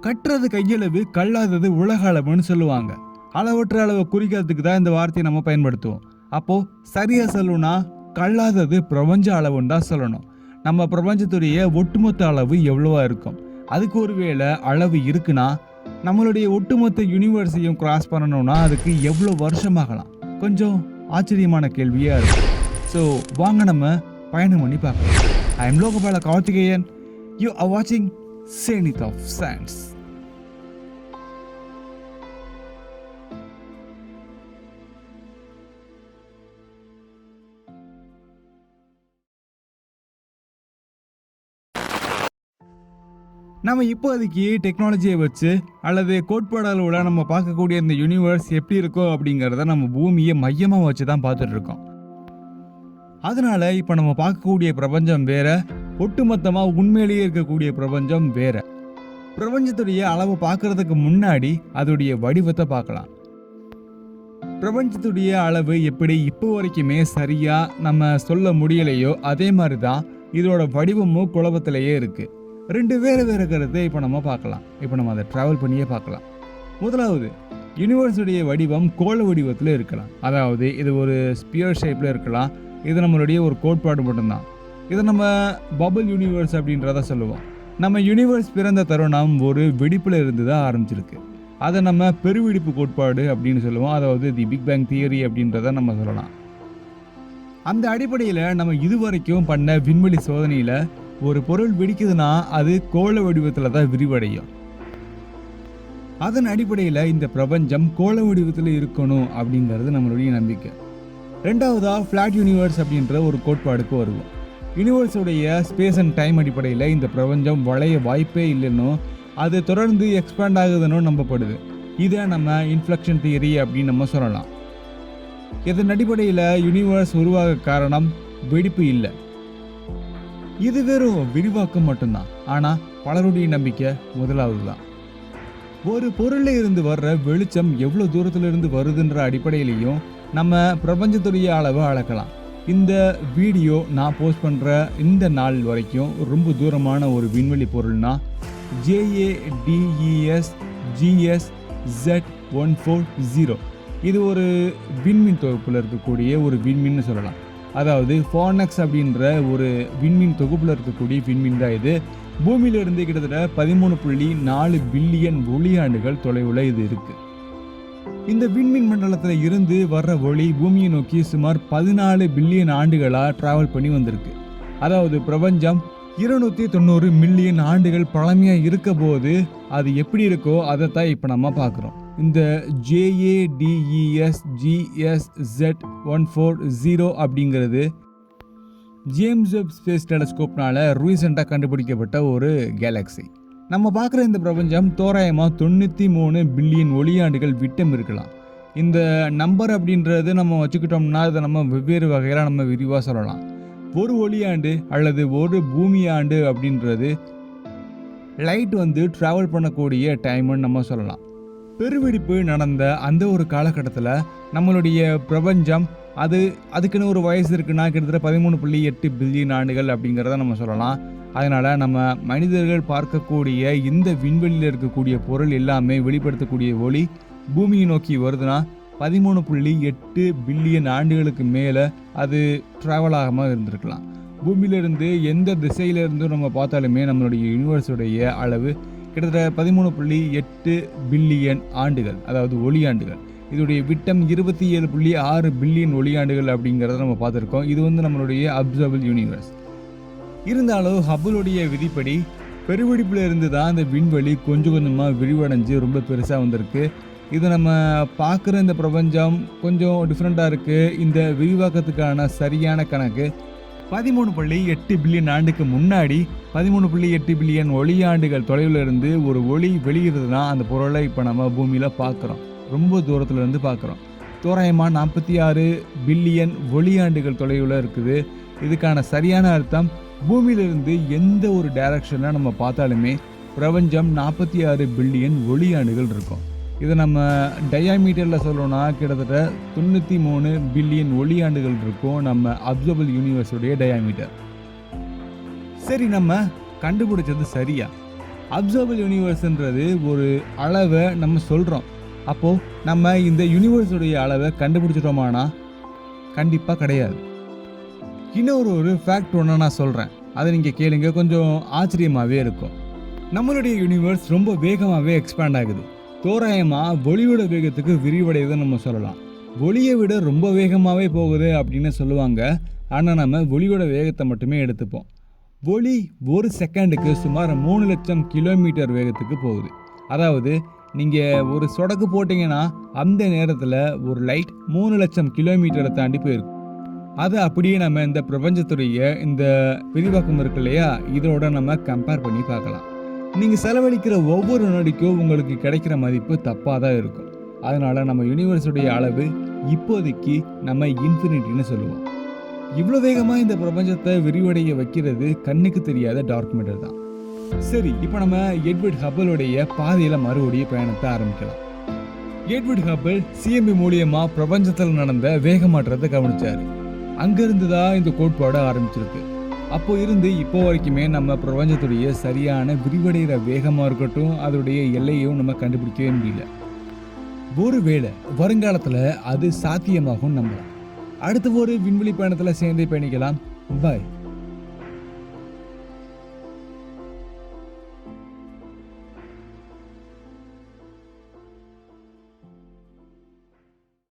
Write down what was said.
கட்டுறது கையளவு, கல்லாதது உலக அளவுன்னு சொல்லுவாங்க. அளவற்ற அளவை குறிக்கிறதுக்கு தான் இந்த வார்த்தையை நம்ம பயன்படுத்துவோம். அப்போ சரியா சொல்லணும்னா கல்லாதது பிரபஞ்ச அளவுன்னு தான் சொல்லணும். நம்ம பிரபஞ்சத்துடைய ஒட்டுமொத்த அளவு எவ்வளவா இருக்கும்? அதுக்கு ஒருவேளை அளவு இருக்குன்னா நம்மளுடைய ஒட்டுமொத்த யூனிவர்ஸையும் கிராஸ் பண்ணணும்னா அதுக்கு எவ்வளோ வருஷமாகலாம்? கொஞ்சம் ஆச்சரியமான கேள்வியா இருக்கு. ஸோ வாங்க நம்ம பயணம் பண்ணி பார்க்கலாம். I am Logabala Karthikeyan. You are வாட்சிங் Zenith of Science. நம்ம இப்போதைக்கு டெக்னாலஜியை வச்சு அல்லது கோட்பாடு அளவில் நம்ம பார்க்கக்கூடிய இந்த யூனிவர்ஸ் எப்படி இருக்கோ அப்படிங்கிறத நம்ம பூமியை மையமாக வச்சு தான் பார்த்துட்டு இருக்கோம். அதனால இப்போ நம்ம பார்க்கக்கூடிய பிரபஞ்சம் வேற, ஒட்டுமொத்தமாக உண்மையிலேயே இருக்கக்கூடிய பிரபஞ்சம் வேற. பிரபஞ்சத்துடைய அளவு பார்க்கறதுக்கு முன்னாடி அதோடைய வடிவத்தை பார்க்கலாம். பிரபஞ்சத்துடைய அளவு எப்படி இப்போ வரைக்குமே சரியா நம்ம சொல்ல முடியலையோ அதே மாதிரி தான் இதோட வடிவமும் குழப்பத்திலேயே இருக்கு. ரெண்டு வேறு வேறு கருத்தை இப்போ நம்ம பார்க்கலாம். இப்போ நம்ம அதை ட்ராவல் பண்ணியே பார்க்கலாம். முதலாவது, யூனிவர்ஸுடைய வடிவம் கோள வடிவத்தில் இருக்கலாம். அதாவது இது ஒரு ஸ்பியர் ஷேப்பில் இருக்கலாம். இது நம்மளுடைய ஒரு கோட்பாடு மட்டும்தான். இதை நம்ம பபிள் யூனிவர்ஸ் அப்படின்றத சொல்லுவோம். நம்ம யூனிவர்ஸ் பிறந்த தருணம் ஒரு வெடிப்பில் இருந்து தான் ஆரம்பிச்சிருக்கு. அதை நம்ம பெருவெடிப்பு கோட்பாடு அப்படின்னு சொல்லுவோம். அதாவது தி பிக் பேங் தியரி அப்படின்றத நம்ம சொல்லலாம். அந்த அடிப்படையில் நம்ம இதுவரைக்கும் பண்ண விண்வெளி சோதனையில் ஒரு பொருள் வெடிக்குதுன்னா அது கோள வடிவத்தில் தான் விரிவடையும். அதன் அடிப்படையில் இந்த பிரபஞ்சம் கோள வடிவத்தில் இருக்கணும் அப்படிங்கிறது நம்மளுடைய நம்பிக்கை. ரெண்டாவதா ஃப்ளாட் யூனிவர்ஸ் அப்படின்ற ஒரு கோட்பாடுக்கு வருவோம். யூனிவர்ஸுடைய ஸ்பேஸ் அண்ட் டைம் அடிப்படையில் இந்த பிரபஞ்சம் வளைய வாய்ப்பே இல்லைன்னு, அது தொடர்ந்து எக்ஸ்பேண்ட் ஆகுதுன்னு நம்பப்படுது. இதை நம்ம இன்ஃப்ளக்ஷன் தியரி அப்படின்னு நம்ம சொல்லலாம். இதன் அடிப்படையில் யூனிவர்ஸ் உருவாக காரணம் வெடிப்பு இல்லை, இது வெறும் விரிவாக்கம் மட்டும்தான். ஆனால் பலருடைய நம்பிக்கை முதலாவது தான். ஒரு பொருளில் இருந்து வர்ற வெளிச்சம் எவ்வளோ தூரத்திலிருந்து வருதுன்ற அடிப்படையிலையும் நம்ம பிரபஞ்சத்துடைய அளவை அளக்கலாம். இந்த வீடியோ நான் போஸ்ட் பண்ணுற இந்த நாள் வரைக்கும் ரொம்ப தூரமான ஒரு விண்வெளி பொருள்னா JADES GSZ140. இது ஒரு விண்மீன் தொகுப்பில் இருக்கக்கூடிய ஒரு விண்மீன் சொல்லலாம். அதாவது ஃபார்னக்ஸ் அப்படின்ற ஒரு விண்மீன் தொகுப்பில் இருக்கக்கூடிய விண்மீன் தான் இது. பூமியிலிருந்து கிட்டத்தட்ட 13.4 பில்லியன் ஒளியாண்டுகள் தொலைவில் இது இருக்குது. இந்த விண்மீன் மண்டலத்தில் இருந்து வர்ற ஒளி பூமியை நோக்கி சுமார் 14 பில்லியன் ஆண்டுகளாக ட்ராவல் பண்ணி வந்திருக்கு. அதாவது பிரபஞ்சம் 290 மில்லியன் ஆண்டுகள் பழமையாக இருக்க போது அது எப்படி இருக்கோ அதைத்தான் இப்போ நம்ம பார்க்குறோம். இந்த JADES GSZ140 அப்படிங்கிறது ஜேம்ஸ் வெப் ஸ்பேஸ் டெலஸ்கோப்னால ரீசெண்டாக கண்டுபிடிக்கப்பட்ட ஒரு கேலக்ஸி. நம்ம பார்க்குற இந்த பிரபஞ்சம் தோராயமாக 93 பில்லியன் ஒளியாண்டுகள் விட்டம் இருக்கலாம். இந்த நம்பர் அப்படின்றது நம்ம வச்சுக்கிட்டோம்னா இதை நம்ம வெவ்வேறு வகையில் நம்ம விரிவாக சொல்லலாம். ஒரு ஒளியாண்டு அல்லது ஒரு பூமி ஆண்டு அப்படின்றது லைட் ட்ராவல் பண்ணக்கூடிய டைம்னு நம்ம சொல்லலாம். பெருவெடிப்பு நடந்த அந்த ஒரு காலகட்டத்தில் நம்மளுடைய பிரபஞ்சம் அதுக்குன்னு ஒரு வயசு இருக்குன்னா கிட்டத்தட்ட 13.8 பில்லியன் ஆண்டுகள் அப்படிங்கிறத நம்ம சொல்லலாம். அதனால் நம்ம மனிதர்கள் பார்க்கக்கூடிய இந்த விண்வெளியில் இருக்கக்கூடிய பொருள் எல்லாமே வெளிப்படுத்தக்கூடிய ஒளி பூமியை நோக்கி வருதுன்னா 13.8 பில்லியன் ஆண்டுகளுக்கு மேலே அது ட்ராவல் ஆகாமல் இருந்திருக்கலாம். பூமியிலிருந்து எந்த திசையிலிருந்தும் நம்ம பார்த்தாலுமே நம்மளுடைய யூனிவர்ஸுடைய அளவு கிட்டத்தட்ட 13.8 பில்லியன் ஆண்டுகள், அதாவது ஒளியாண்டுகள். இதோடைய விட்டம் 27.6 பில்லியன் ஒளியாண்டுகள் அப்படிங்கிறத நம்ம பார்த்துருக்கோம். இது நம்மளுடைய அப்சர்வபிள் யூனிவர்ஸ். இருந்தாலும் ஹப்பிளுடைய விதிப்படி பெருவெடிப்பில் இருந்து தான் இந்த விண்வெளி கொஞ்சம் கொஞ்சமாக விரிவடைஞ்சு ரொம்ப பெருசாக வந்திருக்கு. இது நம்ம பார்க்குற இந்த பிரபஞ்சம் கொஞ்சம் டிஃப்ரெண்ட்டாக இருக்குது. இந்த விரிவாக்கத்துக்கான சரியான கணக்கு 13.8 பில்லியன் ஆண்டுக்கு முன்னாடி 13.8 பில்லியன் ஒளியாண்டுகள் தொலைவில் இருந்து ஒரு ஒளி வெளியிடுறதுனா அந்த பொருளை இப்போ நம்ம பூமியில் பார்க்குறோம். ரொம்ப தூரத்தில் இருந்து பார்க்குறோம். தோராயமாக 46 பில்லியன் ஒளியாண்டுகள் தொலைவில் இருக்குது. இதுக்கான சரியான அர்த்தம், பூமியிலிருந்து எந்த ஒரு டைரக்ஷனில் நம்ம பார்த்தாலுமே பிரபஞ்சம் 46 பில்லியன் ஒளியாண்டுகள் இருக்கும். இதை நம்ம டயாமீட்டரில் சொல்லணும்னா கிட்டத்தட்ட 93 பில்லியன் ஒளியாண்டுகள் இருக்கும் நம்ம அப்சர்வபிள் யூனிவர்ஸுடைய டயாமீட்டர். சரி, நம்ம கண்டுபிடிச்சது சரியா? அப்சர்வபிள் யூனிவர்ஸ்ன்றது ஒரு அளவை நம்ம சொல்கிறோம். அப்போது நம்ம இந்த யூனிவர்ஸுடைய அளவை கண்டுபிடிச்சிட்டோமானா கண்டிப்பாக கிடையாது. இன்னொரு ஃபேக்ட் ஒன்று நான் சொல்கிறேன், அதை நீங்கள் கேளுங்க, கொஞ்சம் ஆச்சரியமாகவே இருக்கும். நம்மளுடைய யூனிவர்ஸ் ரொம்ப வேகமாகவே எக்ஸ்பேண்ட் ஆகுது. தோராயமாக ஒளியோட வேகத்துக்கு விரிவடையுதுன்னு நம்ம சொல்லலாம். ஒளியை விட ரொம்ப வேகமாகவே போகுது அப்படின்னு சொல்லுவாங்க. ஆனால் நம்ம ஒளியோட வேகத்தை மட்டுமே எடுத்துப்போம். ஒளி ஒரு செகண்டுக்கு சுமார் 3 லட்சம் கிலோமீட்டர் வேகத்துக்கு போகுது. அதாவது நீங்கள் ஒரு சொடக்கு போட்டிங்கன்னா அந்த நேரத்தில் ஒரு லைட் 3 லட்சம் கிலோமீட்டரை தாண்டி போயிருக்கும். அதை அப்படியே நம்ம இந்த பிரபஞ்சத்துடைய இந்த விரிவாக்கம் இருக்கு இல்லையா, இதோட நம்ம கம்பேர் பண்ணி பார்க்கலாம். நீங்கள் செலவழிக்கிற ஒவ்வொரு நொடிக்கும் உங்களுக்கு கிடைக்கிற மதிப்பு தப்பாக தான் இருக்கும். அதனால் நம்ம யூனிவர்ஸுடைய அளவு இப்போதைக்கு நம்ம இன்ஃபினிட்டின்னு சொல்லுவோம். இவ்வளோ வேகமாக இந்த பிரபஞ்சத்தை விரிவடைய வைக்கிறது கண்ணுக்கு தெரியாத டார்க் மேட்டர் தான். சரி, இப்போ நம்ம எட்வர்ட் ஹப்பிளுடைய பாதையில் மறுபடியும் பயணத்தை ஆரம்பிக்கலாம். எட்வர்ட் ஹப்பிள் சிஎம்பி மூலியமா பிரபஞ்சத்தில் நடந்த வேக மாற்றத்தை கவனிச்சாரு. அங்கிருந்து தான் இந்த கோட்பாடு ஆரம்பிச்சிருக்கு. அப்போ இருந்து இப்போ வரைக்குமே நம்ம பிரபஞ்சத்துடைய சரியான விரிவடைகிற வேகமாக இருக்கட்டும், அதோடைய எல்லையும் நம்ம கண்டுபிடிக்கவே முடியல. ஒருவேளை வருங்காலத்தில் அது சாத்தியமாகும் நம்பலாம். அடுத்த ஒரு விண்வெளி பயணத்தில் சேர்ந்தே பயணிக்கலாம். பாய்.